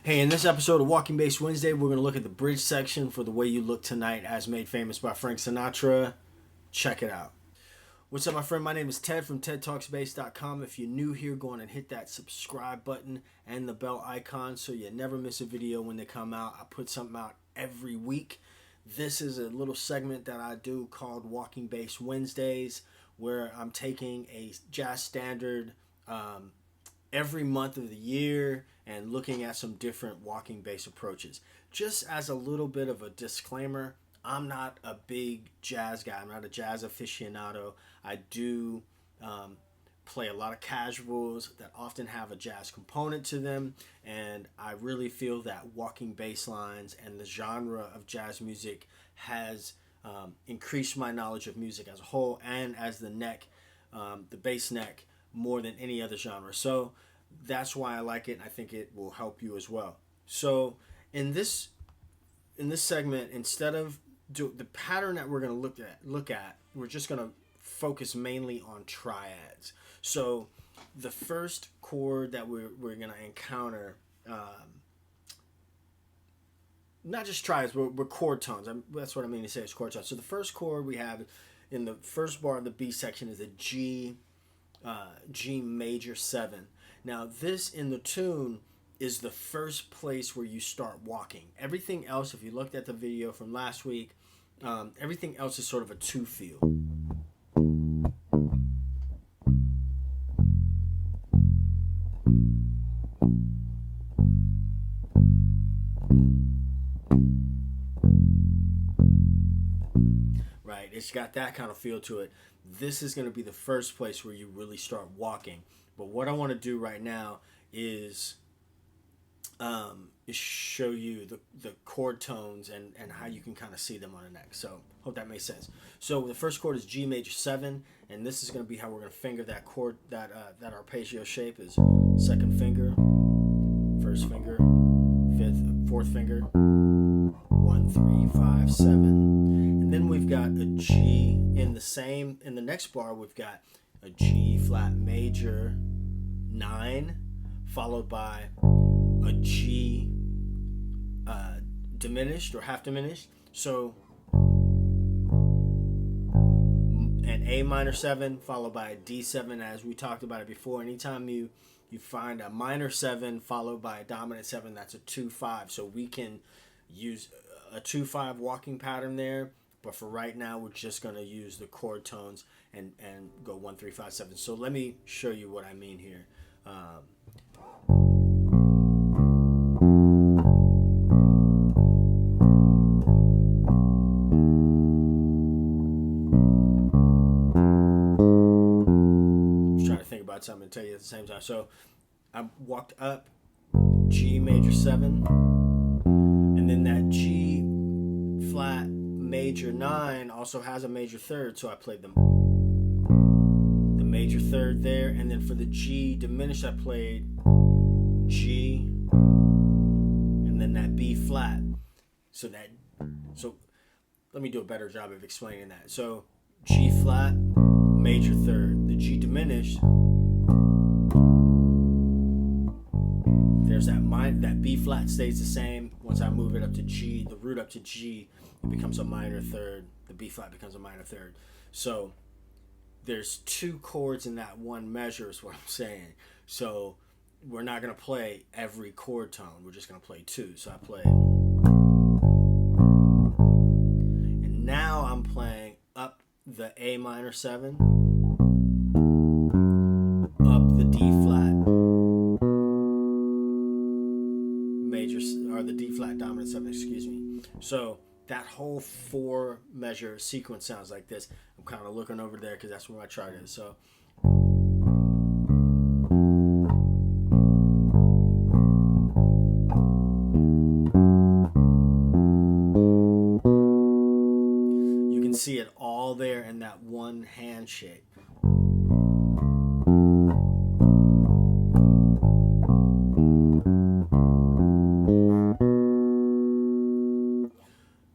Hey, in this episode of Walking Bass Wednesday, we're going to look at the bridge section for The Way You Look Tonight, as made famous by Frank Sinatra. Check it out. What's up, my friend? My name is Ted from TedTalksBass.com. If you're new here, go on and hit that subscribe button and the bell icon so you never miss a video when they come out. I put something out every week. This is a little segment that I do called Walking Bass Wednesdays, where I'm taking a jazz standard every month of the year and looking at some different walking bass approaches. Just as a little bit of a disclaimer, I'm not a big jazz guy. I'm not a jazz aficionado. I do play a lot of casuals that often have a jazz component to them, and I really feel that walking bass lines and the genre of jazz music has increased my knowledge of music as a whole and as the bass neck, more than any other genre. So that's why I like it, and I think it will help you as well. So in this segment, instead of the pattern that we're going to look at, we're just going to focus mainly on triads. So the first chord that we're going to encounter, not just triads, we're chord tones. That's what I mean to say is chord tones. So the first chord we have in the first bar of the B section is a G major 7. Now this in the tune is the first place where you start walking. Everything else, if you looked at the video from last week, everything else is sort of a 2 feel. Right, it's got that kind of feel to it. This is going to be the first place where you really start walking. But what I want to do right now is show you the chord tones and how you can kind of see them on the neck. So hope that makes sense. So the first chord is G major 7, and this is going to be how we're going to finger that chord, that arpeggio shape is second finger, first finger, fourth finger, 1, 3, 5, 7. And then we've got a G in the next bar. We've got a G flat major 9, followed by a G diminished or half diminished. So an A minor 7 followed by a D7, as we talked about it before. Anytime you find a minor 7 followed by a dominant 7, that's a 2-5. So we can use a 2-5 walking pattern there. But for right now, we're just going to use the chord tones and go 1, 3, 5, 7. So let me show you what I mean here. Just trying to think about something to tell you at the same time. So I walked up G major 7, and then that G flat major 9 also has a major 3rd, so I played the major 3rd there, and then for the G diminished I played G and then that B flat. So let me do a better job of explaining that. So G flat major 3rd, the G diminished, there's that B flat stays the same. Once I move it up to G, the root up to G, it becomes a minor 3rd. The B flat becomes a minor 3rd. So there's 2 chords in that one measure is what I'm saying. So we're not going to play every chord tone. We're just going to play 2. So I play. And now I'm playing up the A minor 7, up the D flat major, or the D flat dominant 7, excuse me. So that whole 4 measure sequence sounds like this. I'm kind of looking over there because that's where my chart is. So you can see it all there in that one hand shape.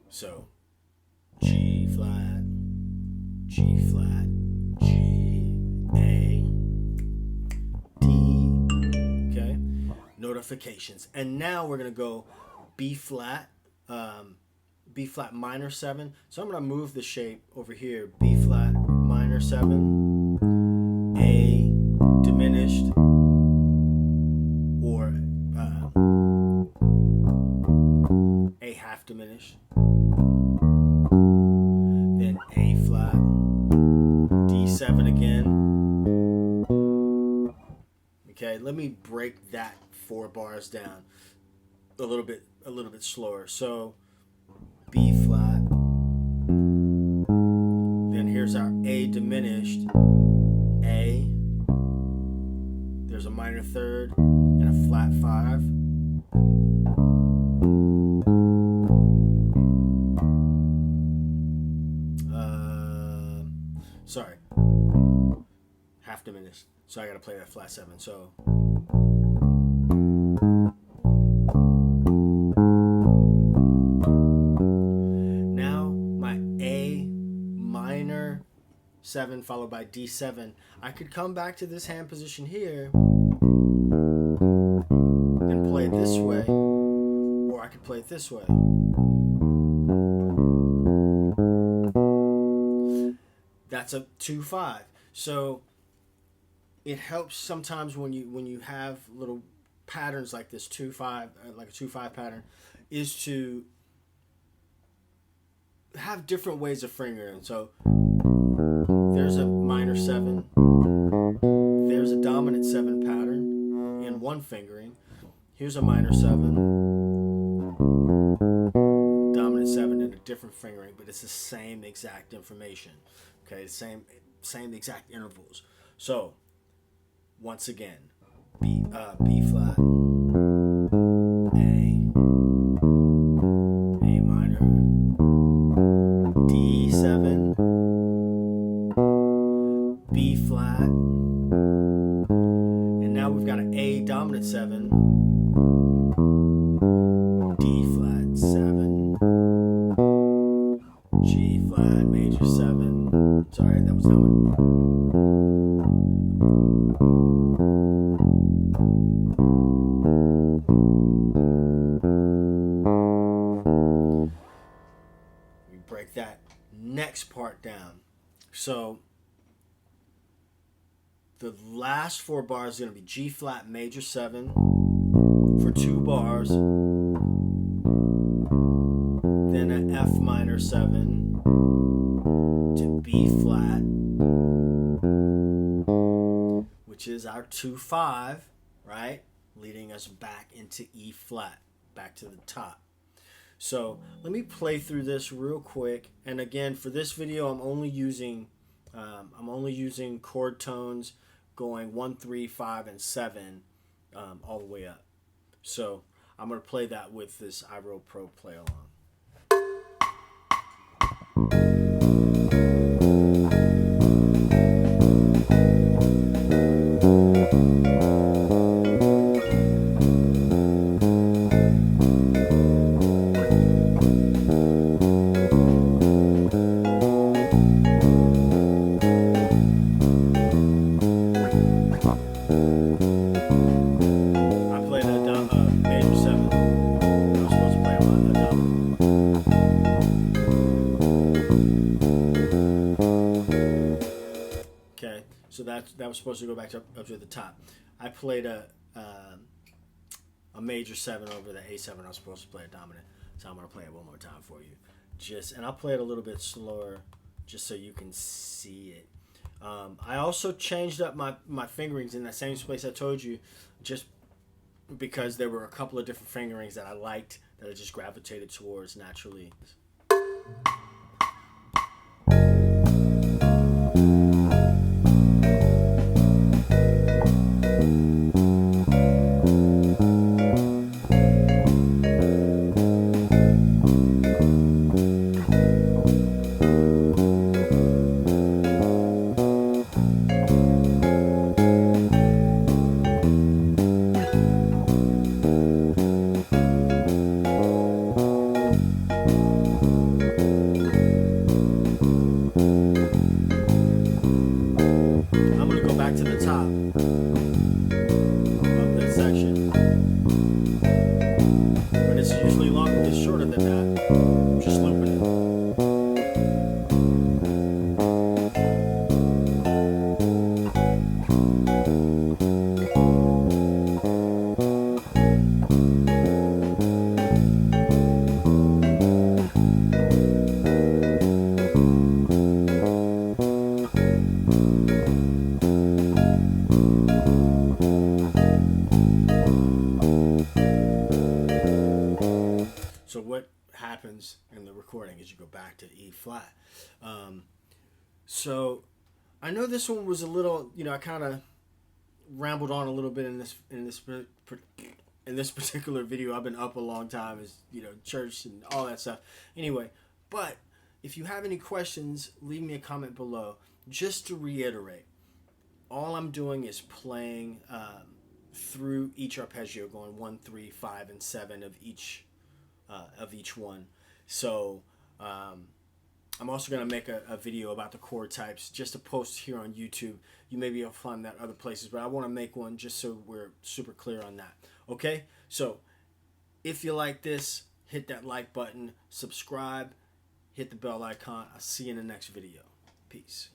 So G flat, G flat, G, A, D. Okay. Note of modifications. And now we're going to go B flat minor 7. So I'm going to move the shape over here. B flat minor 7, A diminished, or A half diminished, then A flat, D7 again. Okay, let me break that 4 bars down a little bit slower. So B flat, then here's our A diminished, A, there's a minor 3rd and a flat 5. Sorry, half diminished, so I gotta play that flat 7. So now my A minor 7 followed by D7. I could come back to this hand position here and play it this way, or I could play it this way. That's a 2-5. So it helps sometimes when you have little patterns like this 2-5, like a 2-5 pattern, is to have different ways of fingering. So there's a minor 7, there's a dominant 7 pattern in one fingering. Here's a minor 7, dominant 7 in a different fingering, but it's the same exact information. Okay, same exact intervals. So once again, B flat, A minor, D7, B flat, and now we've got an A dominant 7, D flat 7, G flat major 7. Sorry, that was dominant. We break that next part down. So the last 4 bars is going to be G flat major 7 for 2 bars, then an F minor 7 to B flat, which is our 2-5, right? Leading us back into E flat, back to the top. So let me play through this real quick. And again, for this video, I'm only using chord tones going 1, 3, 5, and 7 all the way up. So I'm gonna play that with this iReal Pro play along. So that was supposed to go back up to the top. I played a major 7 over the A7. I was supposed to play a dominant. So I'm going to play it one more time for you. And I'll play it a little bit slower just so you can see it. I also changed up my fingerings in that same place I told you, just because there were a couple of different fingerings that I liked that I just gravitated towards naturally. chording as you go back to E flat. So I know this one was a little, I kind of rambled on a little bit in this particular video. I've been up a long time, as church and all that stuff. Anyway, but if you have any questions, leave me a comment below. Just to reiterate, all I'm doing is playing through each arpeggio, going 1, 3, 5, and 7 of each one. So I'm also going to make a video about the chord types, just to post here on YouTube. You may be able to find that other places, but I want to make one just so we're super clear on that. Okay? So if you like this, hit that like button, subscribe, hit the bell icon. I'll see you in the next video. Peace.